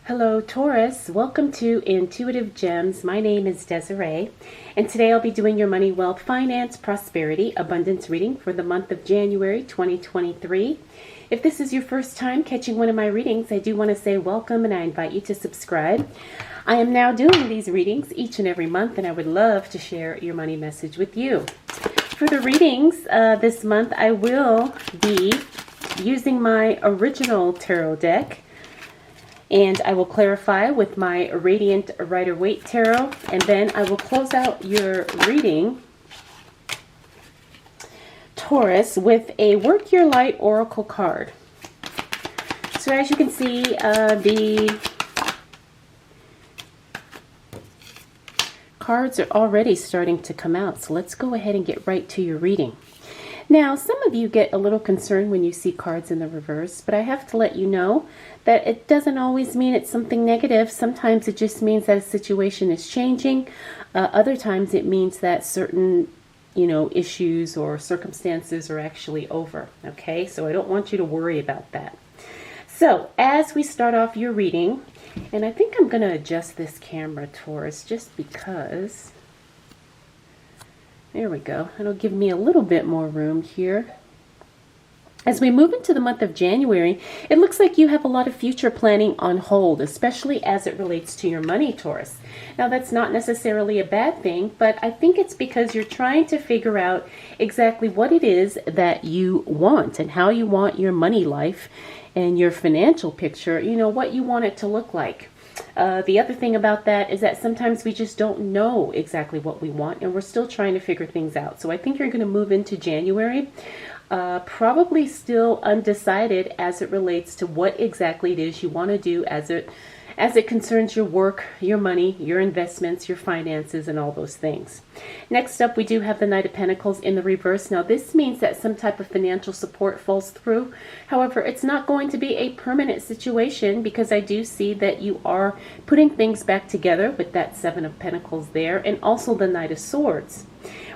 Hello Taurus, welcome to Intuitive Gems. My name is Desiree, and today I'll be doing your money, wealth, finance, prosperity, abundance reading for the month of January 2023. If this is your first time catching one of my readings, I do want to say welcome and I invite you to subscribe. I am now doing these readings each and every month, and I would love to share your money message with you. For the readings this month, I will be using my original tarot deck, and I will clarify with my Radiant Rider-Waite Tarot, and then I will close out your reading, Taurus, with a Work Your Light Oracle card. So as you can see, the cards are already starting to come out, so let's go ahead and get right to your reading. Now, some of you get a little concerned when you see cards in the reverse, but I have to let you know that it doesn't always mean it's something negative. Sometimes it just means that a situation is changing. Other times it means that certain, issues or circumstances are actually over. Okay, so I don't want you to worry about that. So as we start off your reading, and I think I'm going to adjust this camera, Taurus, just because. There we go. It'll give me a little bit more room here. As we move into the month of January, it looks like you have a lot of future planning on hold, especially as it relates to your money, Taurus. Now, that's not necessarily a bad thing, but I think it's because you're trying to figure out exactly what it is that you want and how you want your money life and your financial picture, what you want it to look like. The other thing about that is that sometimes we just don't know exactly what we want, and we're still trying to figure things out. So I think you're going to move into January probably still undecided as it relates to what exactly it is you want to do as it concerns your work, your money, your investments, your finances, and all those things. Next up, we do have the Knight of Pentacles in the reverse. Now, this means that some type of financial support falls through. However, it's not going to be a permanent situation, because I do see that you are putting things back together with that Seven of Pentacles there, and also the Knight of Swords.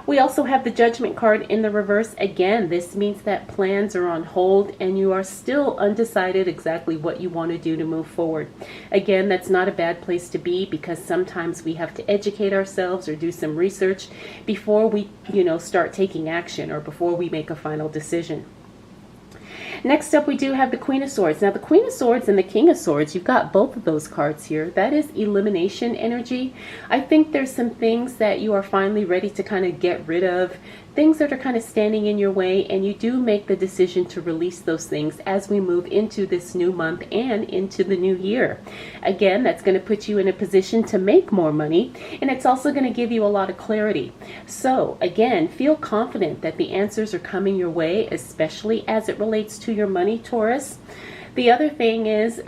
We also have the Judgment card in the reverse. Again, this means that plans are on hold and you are still undecided exactly what you want to do to move forward. Again, that's not a bad place to be, because sometimes we have to educate ourselves or do some research before we, start taking action, or before we make a final decision. Next up, we do have the Queen of Swords. Now, the Queen of Swords and the King of Swords, you've got both of those cards here. That is elimination energy. I think there's some things that you are finally ready to kind of get rid of, things that are kind of standing in your way, and you do make the decision to release those things as we move into this new month and into the new year. Again, that's going to put you in a position to make more money, and it's also going to give you a lot of clarity. So again, feel confident that the answers are coming your way, especially as it relates to your money, Taurus. The other thing is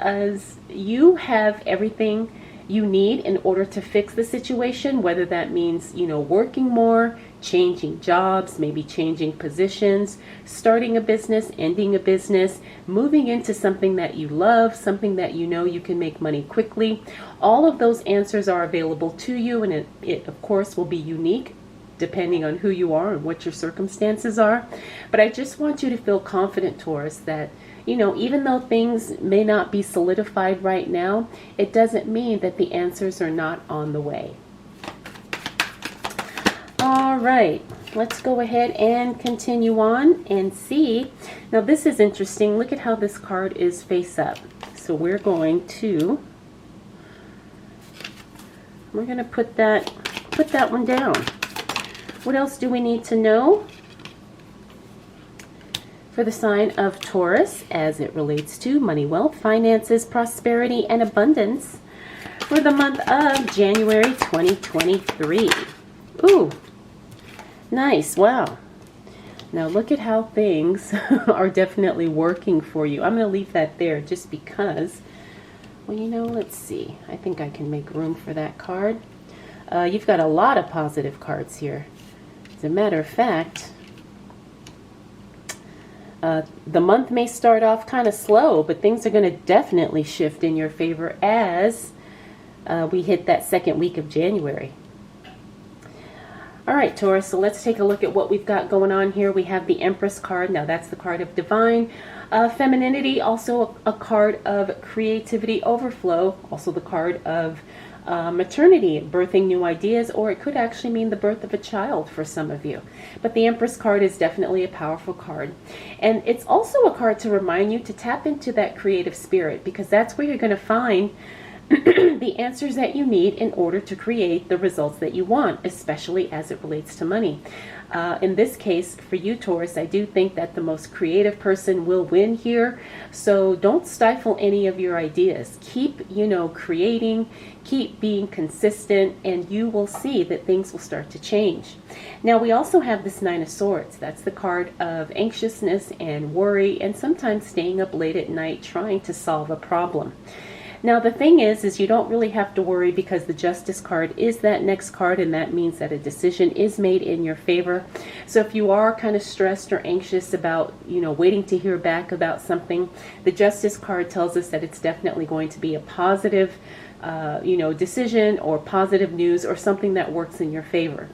you have everything you need in order to fix the situation, whether that means, working more, changing jobs, maybe changing positions, starting a business, ending a business, moving into something that you love, something that you can make money quickly. All of those answers are available to you, and it of course will be unique depending on who you are and what your circumstances are. But I just want you to feel confident, Taurus, that even though things may not be solidified right now, it doesn't mean that the answers are not on the way. All right, let's go ahead and continue on and see. Now, this is interesting. Look at how this card is face up. So we're going to put that one down. What else do we need to know for the sign of Taurus as it relates to money, wealth, finances, prosperity, and abundance for the month of January 2023? Ooh, nice. Wow. Now look at how things are definitely working for you. I'm going to leave that there just because, let's see. I think I can make room for that card. You've got a lot of positive cards here. As a matter of fact, the month may start off kind of slow, but things are going to definitely shift in your favor as we hit that second week of January. All right, Taurus, so let's take a look at what we've got going on here. We have the Empress card. Now, that's the card of divine Femininity, also a card of creativity overflow, also the card of maternity, birthing new ideas, or it could actually mean the birth of a child for some of you. But the Empress card is definitely a powerful card. And it's also a card to remind you to tap into that creative spirit, because that's where you're going to find the answers that you need in order to create the results that you want, especially as it relates to money. In this case, for you, Taurus, I do think that the most creative person will win here. So don't stifle any of your ideas. Keep, creating, keep being consistent, and you will see that things will start to change. Now, we also have this Nine of Swords. That's the card of anxiousness and worry, and sometimes staying up late at night trying to solve a problem. Now, the thing is you don't really have to worry, because the Justice card is that next card, and that means that a decision is made in your favor. So if you are kind of stressed or anxious about, waiting to hear back about something, the Justice card tells us that it's definitely going to be a positive, decision or positive news or something that works in your favor.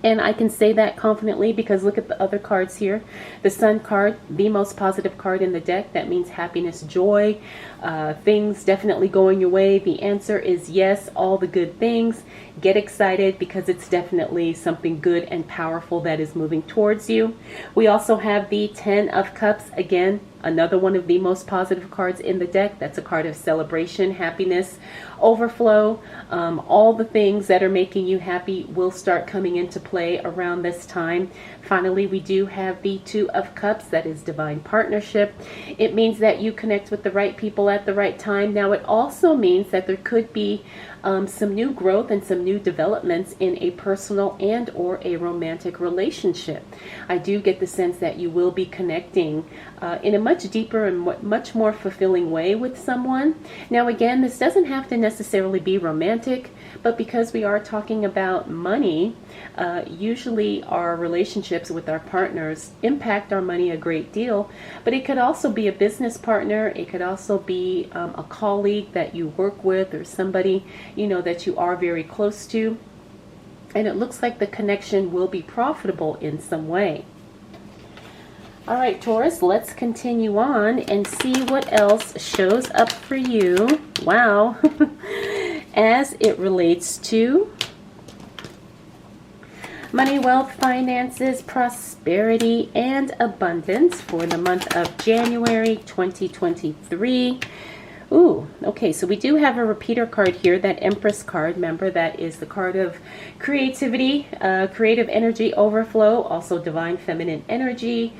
And I can say that confidently because look at the other cards here. The Sun card, the most positive card in the deck. That means happiness, joy, things definitely going your way. The answer is yes, all the good things. Get excited because it's definitely something good and powerful that is moving towards you. We also have the Ten of Cups. Again, another one of the most positive cards in the deck. That's a card of celebration, happiness, overflow. All the things that are making you happy will start coming into play around this time. Finally, we do have the Two of Cups. That is divine partnership. It means that you connect with the right people at the right time. Now, it also means that there could be some new growth and some new developments in a personal and or a romantic relationship. I do get the sense that you will be connecting in a much deeper and much more fulfilling way with someone. Now, again, this doesn't have to necessarily be romantic, but because we are talking about money, usually our relationships with our partners impact our money a great deal. But it could also be a business partner. It could also be a colleague that you work with, or somebody that you are very close to. And it looks like the connection will be profitable in some way. All right, Taurus, let's continue on and see what else shows up for you. Wow. As it relates to money, wealth, finances, prosperity, and abundance for the month of January 2023. Ooh, okay, so we do have a repeater card here, that Empress card. Remember, that is the card of creativity, creative energy overflow, also divine feminine energy.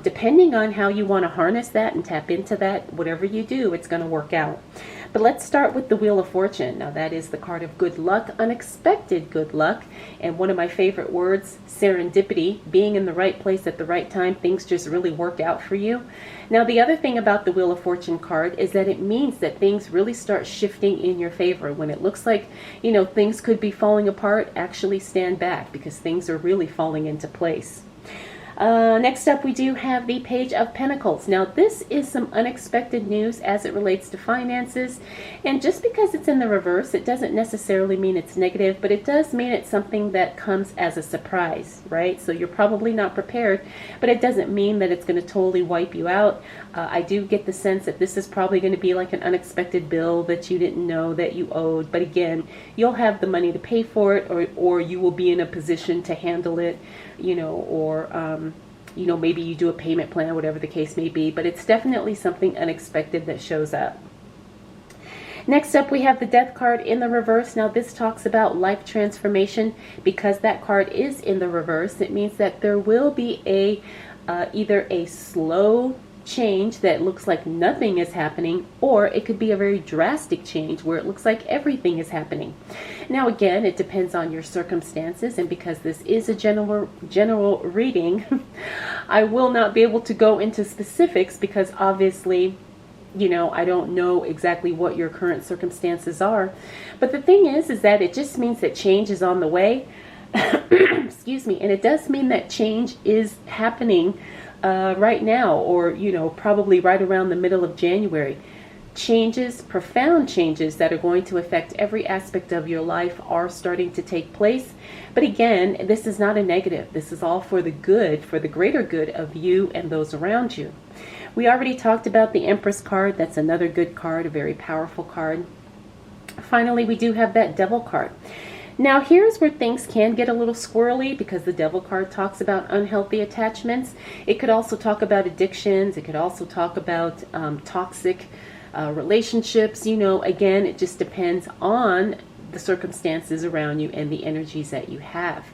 Depending on how you want to harness that and tap into that, whatever you do, it's going to work out. But let's start with the Wheel of Fortune. Now, that is the card of good luck, unexpected good luck, and one of my favorite words, serendipity, being in the right place at the right time. Things just really work out for you. Now, the other thing about the Wheel of Fortune card is that it means that things really start shifting in your favor. When it looks like, things could be falling apart, actually stand back, because things are really falling into place. Next up, we do have the Page of Pentacles. Now, this is some unexpected news as it relates to finances. And just because it's in the reverse, it doesn't necessarily mean it's negative, but it does mean it's something that comes as a surprise, right? So you're probably not prepared, but it doesn't mean that it's going to totally wipe you out. I do get the sense that this is probably going to be like an unexpected bill that you didn't know that you owed. But again, you'll have the money to pay for it, or you will be in a position to handle it, maybe you do a payment plan, whatever the case may be. But it's definitely something unexpected that shows up. Next up, we have the Death card in the reverse. Now, this talks about life transformation. Because that card is in the reverse, it means that there will be either a slow change that looks like nothing is happening, or it could be a very drastic change where it looks like everything is happening. Now, again, it depends on your circumstances, and because this is a general reading, I will not be able to go into specifics, because obviously, I don't know exactly what your current circumstances are. But the thing is that it just means that change is on the way. Excuse me. And it does mean that change is happening right now, or probably right around the middle of January. Changes, profound changes that are going to affect every aspect of your life are starting to take place. But again, this is not a negative. This is all for the good, for the greater good of you and those around you. We already talked about the Empress card. That's another good card, a very powerful card. Finally, we do have that Devil card. Now, here's where things can get a little squirrely, because the Devil card talks about unhealthy attachments. It could also talk about addictions. It could also talk about toxic relationships. You know, again, it just depends on the circumstances around you and the energies that you have.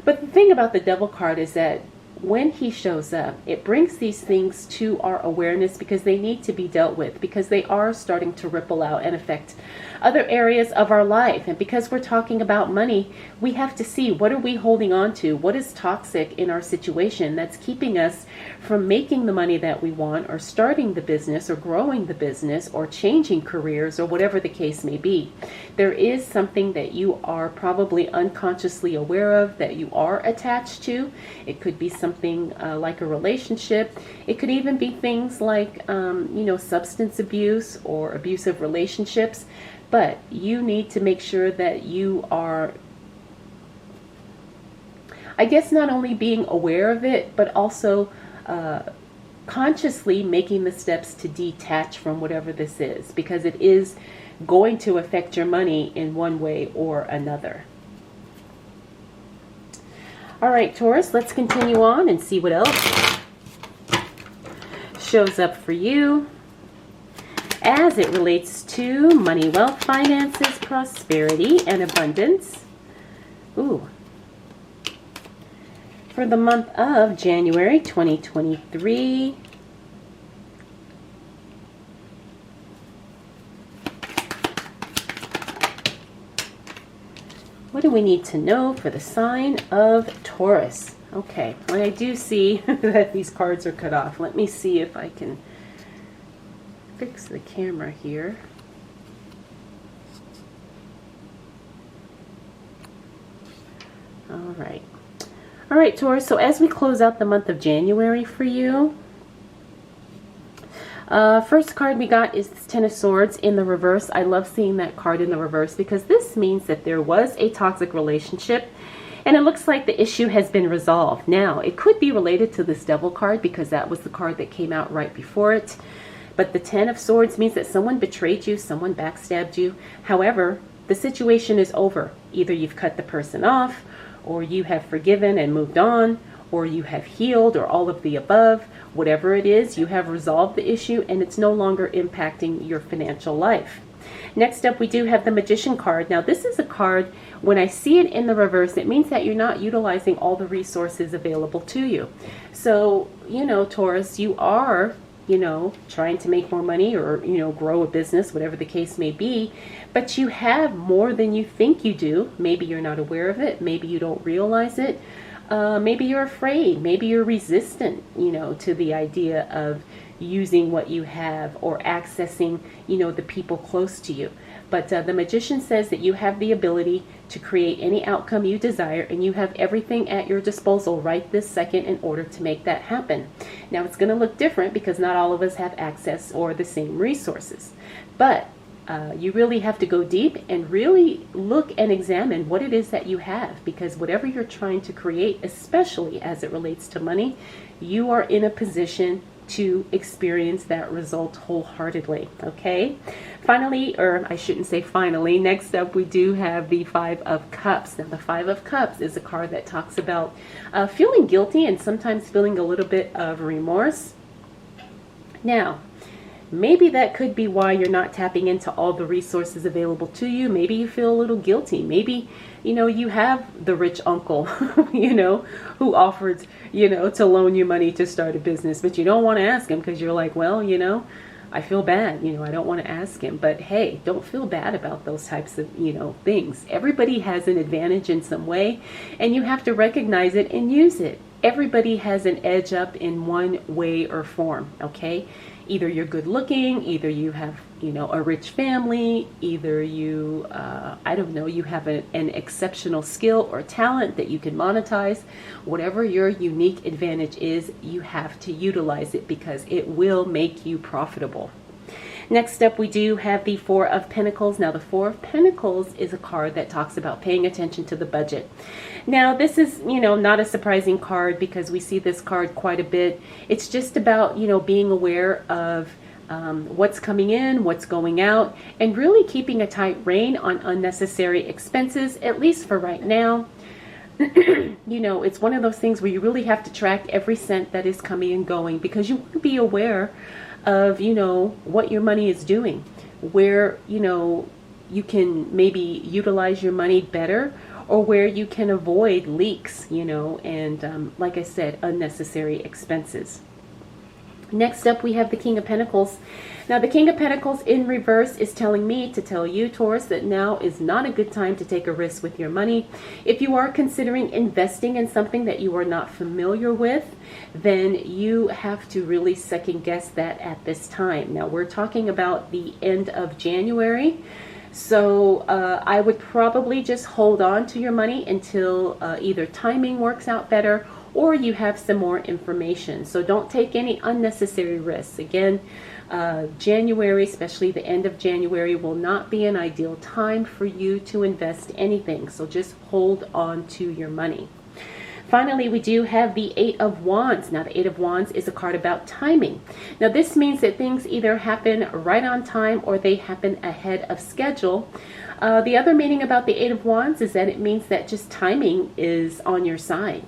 But the thing about the Devil card is that when he shows up, it brings these things to our awareness because they need to be dealt with, because they are starting to ripple out and affect other areas of our life. And because we're talking about money, we have to see, what are we holding on to? What is toxic in our situation that's keeping us from making the money that we want, or starting the business, or growing the business, or changing careers, or whatever the case may be? There is something that you are probably unconsciously aware of that you are attached to. It could be something like a relationship. It could even be things like, substance abuse or abusive relationships. But you need to make sure that you are, I guess, not only being aware of it, but also consciously making the steps to detach from whatever this is, because it is going to affect your money in one way or another. All right, Taurus, let's continue on and see what else shows up for you as it relates to money, wealth, finances, prosperity, and abundance. Ooh. For the month of January 2023. What do we need to know for the sign of Taurus? Okay, well, I do see that these cards are cut off. Let me see if I can fix the camera here. All right. All right, Taurus, so as we close out the month of January for you, first card we got is the Ten of Swords in the reverse. I love seeing that card in the reverse because this means that there was a toxic relationship and it looks like the issue has been resolved. Now, it could be related to this Devil card because that was the card that came out right before it. But the Ten of Swords means that someone betrayed you, someone backstabbed you. However, the situation is over. Either you've cut the person off, or you have forgiven and moved on, or you have healed, or all of the above. Whatever it is, you have resolved the issue and it's no longer impacting your financial life. Next up, we do have the Magician card. Now, this is a card, when I see it in the reverse, it means that you're not utilizing all the resources available to you. So, Taurus, you are, trying to make more money or, grow a business, whatever the case may be, but you have more than you think you do. Maybe you're not aware of it. Maybe you don't realize it. Maybe you're afraid. Maybe you're resistant, to the idea of using what you have or accessing, the people close to you. But the Magician says that you have the ability to create any outcome you desire, and you have everything at your disposal right this second in order to make that happen. Now, it's going to look different because not all of us have access or the same resources. But you really have to go deep and really look and examine what it is that you have, because whatever you're trying to create, especially as it relates to money, you are in a position to experience that result wholeheartedly. Okay, finally, or I shouldn't say finally, next up we do have the Five of Cups. Now, the Five of Cups is a card that talks about feeling guilty and sometimes feeling a little bit of remorse. Now, maybe that could be why you're not tapping into all the resources available to you. Maybe you feel a little guilty. Maybe, you have the rich uncle, who offered, to loan you money to start a business, but you don't want to ask him because you're like, well, I feel bad. I don't want to ask him. But hey, don't feel bad about those types of, things. Everybody has an advantage in some way, and you have to recognize it and use it. Everybody has an edge up in one way or form, okay? Either you're good looking, either you have, a rich family, either you, you have an exceptional skill or talent that you can monetize. Whatever your unique advantage is, you have to utilize it because it will make you profitable. Next up, we do have the Four of Pentacles. Now, the Four of Pentacles is a card that talks about paying attention to the budget. Now, this is, not a surprising card because we see this card quite a bit. It's just about, being aware of what's coming in, what's going out, and really keeping a tight rein on unnecessary expenses, at least for right now. It's one of those things where you really have to track every cent that is coming and going, because you want to be aware of, what your money is doing, where, you can maybe utilize your money better, or where you can avoid leaks, and like I said, unnecessary expenses. Next up, we have the King of Pentacles. Now, the King of Pentacles in reverse is telling me to tell you, Taurus, that now is not a good time to take a risk with your money. If you are considering investing in something that you are not familiar with, then you have to really second guess that at this time. Now, we're talking about the end of January. So I would probably just hold on to your money until either timing works out better or you have some more information. So don't take any unnecessary risks. Again, January, especially the end of January, will not be an ideal time for you to invest anything. So just hold on to your money. Finally, we do have the Eight of Wands. Now, the Eight of Wands is a card about timing. Now, this means that things either happen right on time or they happen ahead of schedule. The other meaning about the Eight of Wands is that it means that just timing is on your side.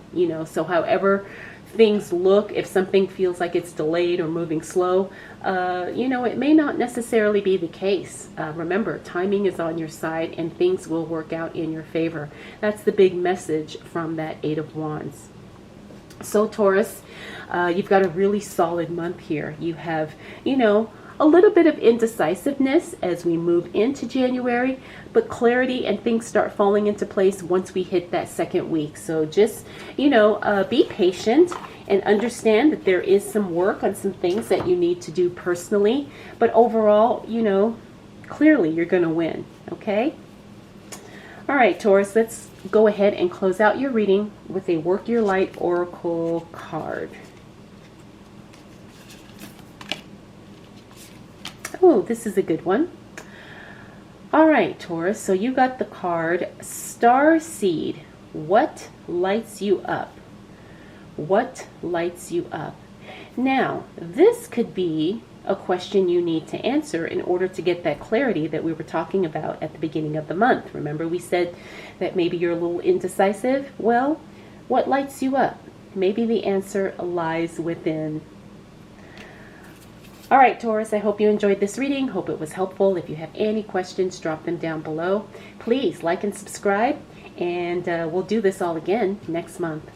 So however things look, if something feels like it's delayed or moving slow, it may not necessarily be the case. Remember, timing is on your side and things will work out in your favor. That's the big message from that Eight of Wands. So Taurus, you've got a really solid month here. You have, a little bit of indecisiveness as we move into January, but clarity and things start falling into place once we hit that second week. So just, be patient and understand that there is some work on some things that you need to do personally. But overall, clearly you're going to win. Okay? All right, Taurus, let's go ahead and close out your reading with a Work Your Light Oracle card. Oh, this is a good one. All right, Taurus, so you got the card Star Seed. What lights you up? What lights you up? Now, this could be a question you need to answer in order to get that clarity that we were talking about at the beginning of the month. Remember, we said that maybe you're a little indecisive? Well, what lights you up? Maybe the answer lies within. All right, Taurus, I hope you enjoyed this reading. Hope it was helpful. If you have any questions, drop them down below. Please like and subscribe, and we'll do this all again next month.